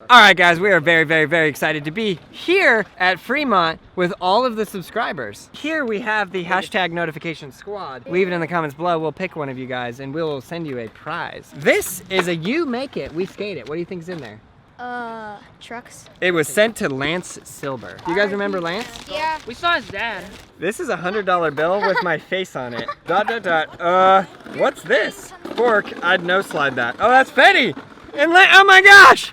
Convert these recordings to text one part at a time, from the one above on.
All right, guys, we are very excited to be here at Fremont with all of the subscribers. Here we have the hashtag notification squad. Leave it in the comments below. We'll pick one of you guys and we'll send you a prize. This is a you make it, we skate it. What do you think's in there? Trucks. It was sent to Lance Silber. Do you guys remember Lance? Yeah. We saw his dad. This is a $100 bill with my face on it. ... What's this? Fork, I'd no slide that. Oh, that's Fetty! And oh my gosh!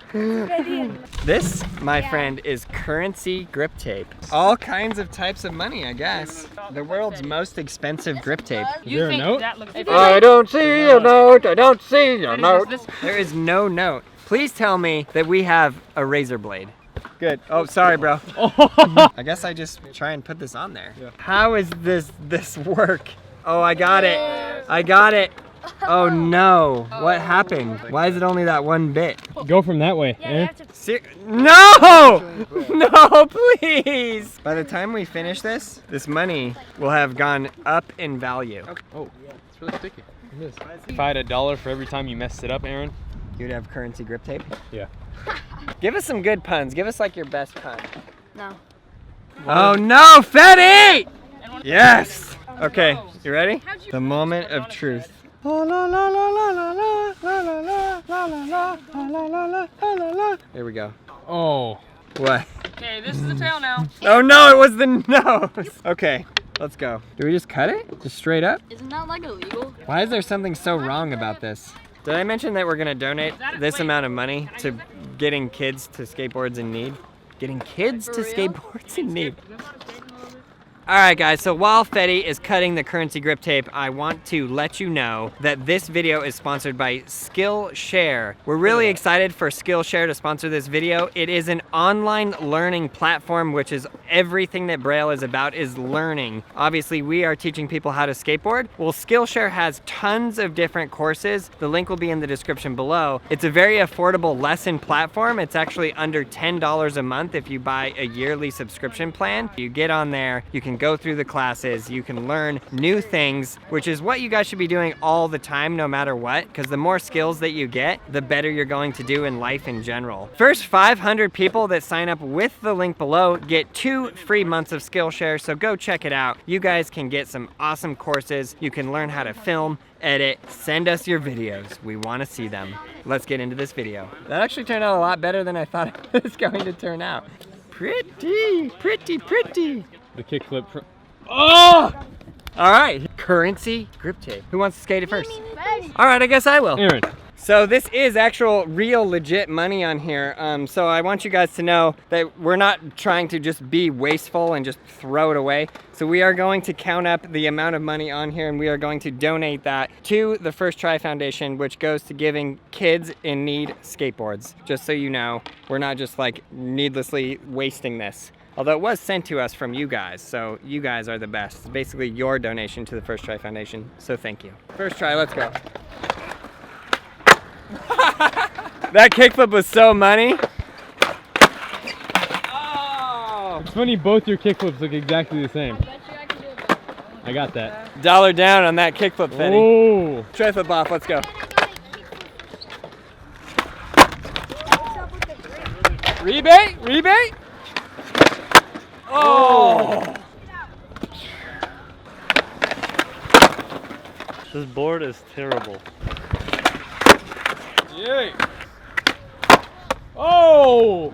This, my friend, is currency grip tape. All kinds of types of money, I guess. The world's most expensive grip tape. You think that looks I don't see a note, I don't see a note. There is no note. Please tell me that we have a razor blade. Good. Oh, sorry, bro. I guess I just try and put this on there. Yeah. How is this work? Oh, I got it. I got it. Oh no, what happened? Why is it only that one bit? Go from that way. Yeah, No! No, please! By the time we finish this money will have gone up in value. Okay. Oh, it's really sticky. It is. If I had $1 for every time you messed it up, Aaron. You'd have currency grip tape? Yeah. Give us some good puns. Give us like your best pun. No. Oh no, Fetty! Yes! Okay, you ready? The moment of truth. There we go. Oh. What? Okay, this is the tail now. Oh no, it was the nose! Okay, let's go. Do we just cut it? Just straight up? Isn't that like illegal? Why is there something so wrong about this? Did I mention that we're gonna donate this amount of money to getting kids to skateboards in need? Getting kids to skateboards in need. All right, guys, so while Fetty is cutting the currency grip tape, I want to let you know that this video is sponsored by Skillshare. We're really excited for Skillshare to sponsor this video. It is an online learning platform, which is everything that Braille is about, is learning. Obviously, we are teaching people how to skateboard. Well, Skillshare has tons of different courses. The link will be in the description below. It's a very affordable lesson platform. It's actually under $10 a month if you buy a yearly subscription plan. You get on there, you can go through the classes, you can learn new things, which is what you guys should be doing all the time, no matter what, because the more skills that you get, the better you're going to do in life in general. First 500 people that sign up with the link below get 2 free months of Skillshare, so go check it out. You guys can get some awesome courses. You can learn how to film, edit, send us your videos. We want to see them. Let's get into this video. That actually turned out a lot better than I thought it was going to turn out. Pretty. The kickflip. Oh! All right, currency grip tape. Who wants to skate it first? All right, I guess I will. Aaron. So this is actual, real, legit money on here. So I want you guys to know that we're not trying to just be wasteful and just throw it away. So we are going to count up the amount of money on here and we are going to donate that to the First Try Foundation, which goes to giving kids in need skateboards. Just so you know, we're not just like needlessly wasting this. Although it was sent to us from you guys, so you guys are the best. It's basically your donation to the First Try Foundation, so thank you. First try, let's go. That kickflip was so money. Oh! It's funny, both your kickflips look exactly the same. I got that. $1 down on that kickflip, Fetty. Oh! Try flip off, let's go. Rebate? Oh! This board is terrible. Yay! Oh!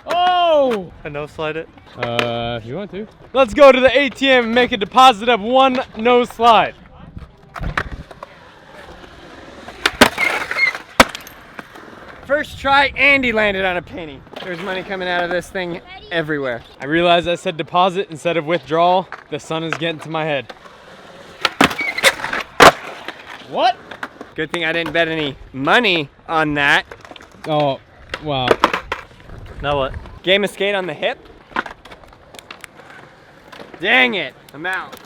Oh! I no slide it. If you want to. Let's go to the ATM and make a deposit of 1 no slide. First try, Andy landed on a penny. There's money coming out of this thing everywhere. I realized I said deposit instead of withdrawal. The sun is getting to my head. What? Good thing I didn't bet any money on that. Oh, wow. Now what? Game of skate on the hip. Dang it, I'm out.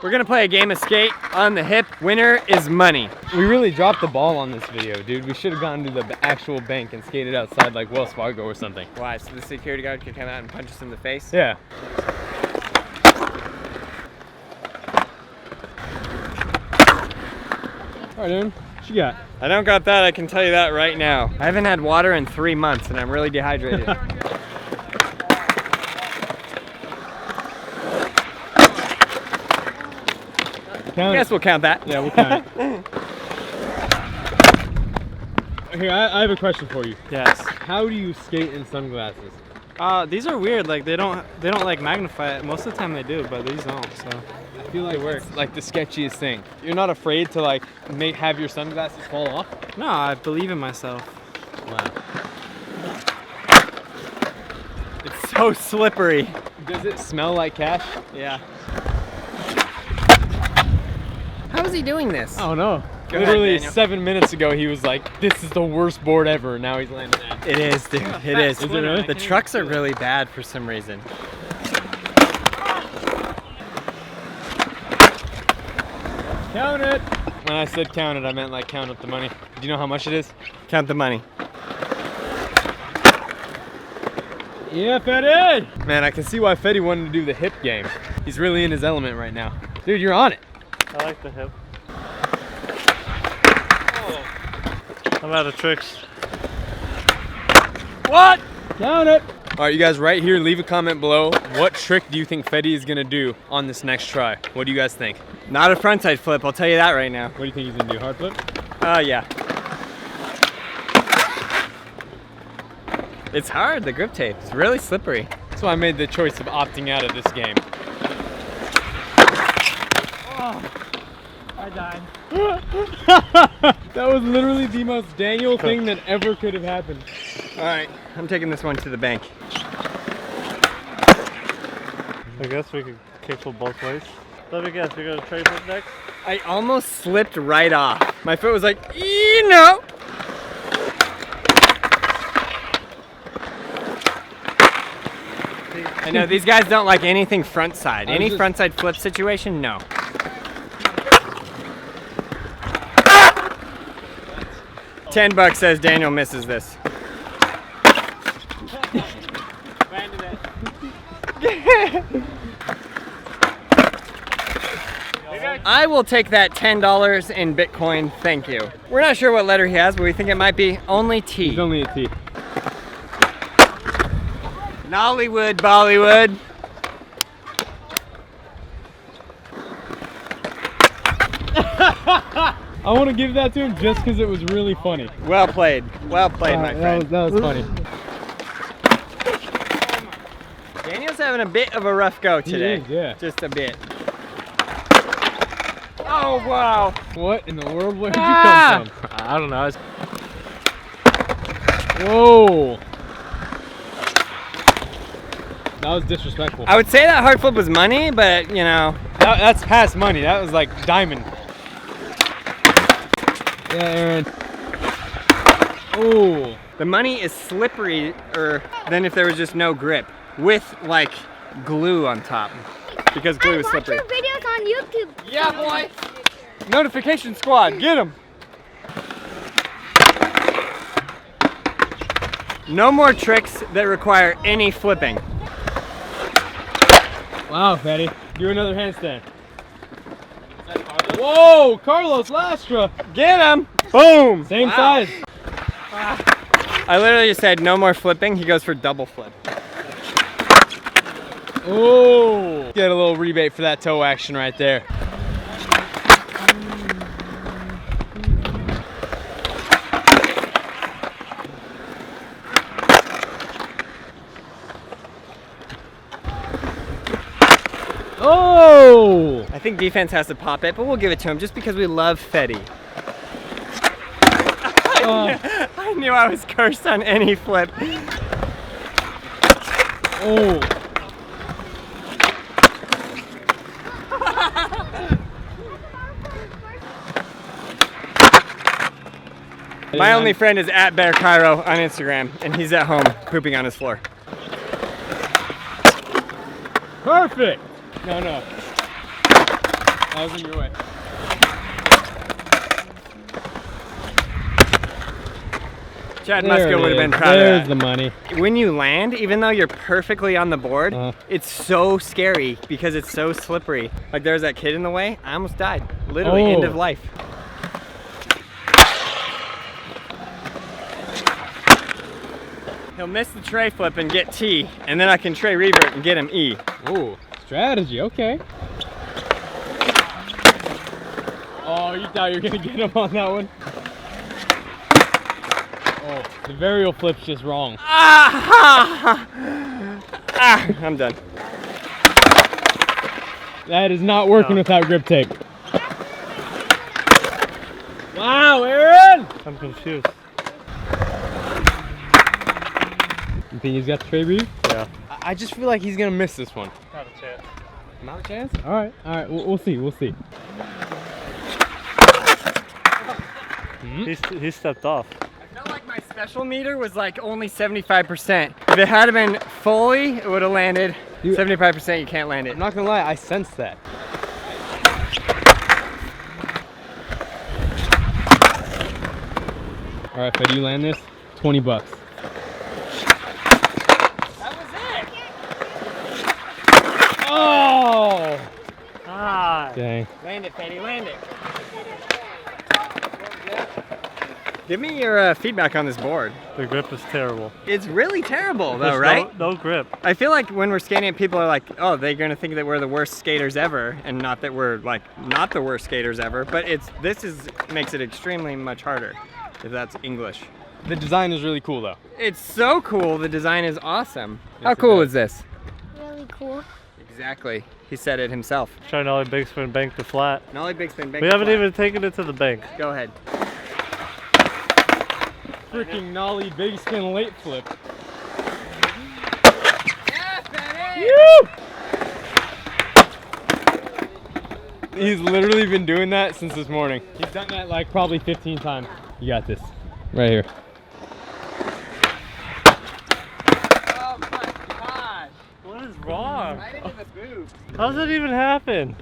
We're gonna play a game of skate on the hip. Winner is money. We really dropped the ball on this video, dude. We should have gone to the actual bank and skated outside like Wells Fargo or something. Why, so the security guard could come out and punch us in the face? Yeah. All right, Aaron. you got? I don't got that, I can tell you that right now. I haven't had water in 3 months and I'm really dehydrated. I guess we'll count that. Yeah, we'll count it. Here, I have a question for you. Yes. How do you skate in sunglasses? These are weird. Like they don't like magnify it. Most of the time they do, but these don't. So I feel like it's like the sketchiest thing. You're not afraid to like have your sunglasses fall off? no, I believe in myself. Wow. It's so slippery. Does it smell like cash? Yeah. How is he doing this? I don't know. Go ahead, Literally Daniel. 7 minutes ago he was like, this is the worst board ever. Now he's landing that. It is, dude. It is. Is it really? The trucks are really bad for some reason. Count it! When I said count it, I meant like count up the money. Do you know how much it is? Count the money. Yeah, Fetty! Man, I can see why Fetty wanted to do the hip game. He's really in his element right now. Dude, you're on it. I like the hip. I'm out of tricks. What? Count it! All right, you guys right here, leave a comment below. What trick do you think Fetty is gonna do on this next try? What do you guys think? Not a frontside flip, I'll tell you that right now. What do you think he's gonna do, hard flip? Yeah. It's hard, the grip tape. It's really slippery. That's why I made the choice of opting out of this game. I died. That was literally the most Daniel thing that ever could have happened. All right, I'm taking this one to the bank. I guess we could kickflip both ways. Let me guess, you're gonna tray flip next? I almost slipped right off. My foot was like, no. I know these guys don't like anything front side. Any front side flip situation, no. $10 says Daniel misses this. I will take that $10 in Bitcoin, thank you. We're not sure what letter he has, but we think it might be only T. He's only a T. Nollywood, Bollywood. I want to give that to him just because it was really funny. Well played, my friend. That was funny. Daniel's having a bit of a rough go today. He is, yeah. Just a bit. Oh, wow. What in the world? Where did you come from? I don't know. Whoa. That was disrespectful. I would say that hard flip was money, but you know. That's past money. That was like diamond. Yeah, Aaron. Oh. The money is slipperier than if there was just no grip with like glue on top because glue is slippery. I watch your videos on YouTube. Yeah, boy. Notification squad, get him. No more tricks that require any flipping. Wow, Fetty. Do another handstand. Whoa, Carlos Lastra. Get him. Boom. Same Wow. size. I literally just said no more flipping. He goes for double flip. Oh. Get a little rebate for that toe action right there. Oh! I think defense has to pop it, but we'll give it to him just because we love Fetty. I knew I was cursed on any flip. Oh! My only friend is at Bear Kyro on Instagram, and he's at home pooping on his floor. Perfect! No, no. That was in your way. Chad Muska would have been proud of that. There's the money. When you land, even though you're perfectly on the board, it's so scary because it's so slippery. Like there's that kid in the way, I almost died. Literally, end of life. He'll miss the tray flip and get T, and then I can tray revert and get him E. Ooh, strategy, okay. Oh, you thought you were gonna get him on that one? Oh, the varial flip's just wrong. I'm done. That is not working without grip tape. Wow, Aaron! I'm confused. You think he's got the tray read? Yeah. I just feel like he's gonna miss this one. Not a chance. Not a chance? All right, we'll see, we'll see. He stepped off. I felt like my special meter was like only 75%. If it had been fully, it would have landed. 75% you can't land it. I'm not gonna lie, I sensed that. All right, Fed, you land this, 20 bucks. That was it. Oh! Ah. Dang. Land it, Fetty, land it. Give me your feedback on this board. The grip is terrible. It's really terrible though, There's right? No grip. I feel like when we're skating, people are like, oh, they're gonna think that we're the worst skaters ever, and not that we're like not the worst skaters ever, but makes it extremely much harder, if that's English. The design is really cool though. It's so cool, the design is awesome. How cool is this? Really cool. Exactly, he said it himself. Trying nollie big spin bank to flat. Nollie big spin, bank We to haven't flat. even taken it to the bank. Go ahead. Freaking nollie big spin late flip. Yeah, Fetty! Woo! He's literally been doing that since this morning. He's done that like probably 15 times. You got this. Right here. Oh my gosh! What is wrong? Right into the boob. How does that even happen?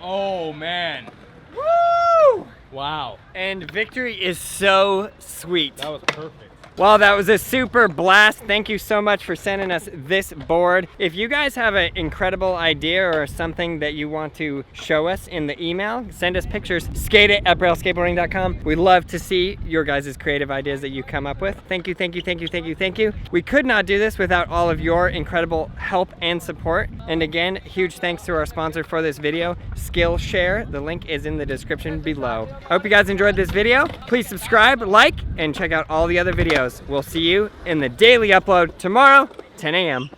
Oh man. Woo! Wow. And victory is so sweet. That was perfect. Well, that was a super blast. Thank you so much for sending us this board. If you guys have an incredible idea or something that you want to show us in the email, send us pictures. Skate it at brailleskateboarding.com. We love to see your guys' creative ideas that you come up with. Thank you, thank you, thank you, thank you, thank you. We could not do this without all of your incredible help and support. And again, huge thanks to our sponsor for this video, Skillshare. The link is in the description below. I hope you guys enjoyed this video. Please subscribe, like, and check out all the other videos. We'll see you in the daily upload tomorrow, 10 a.m.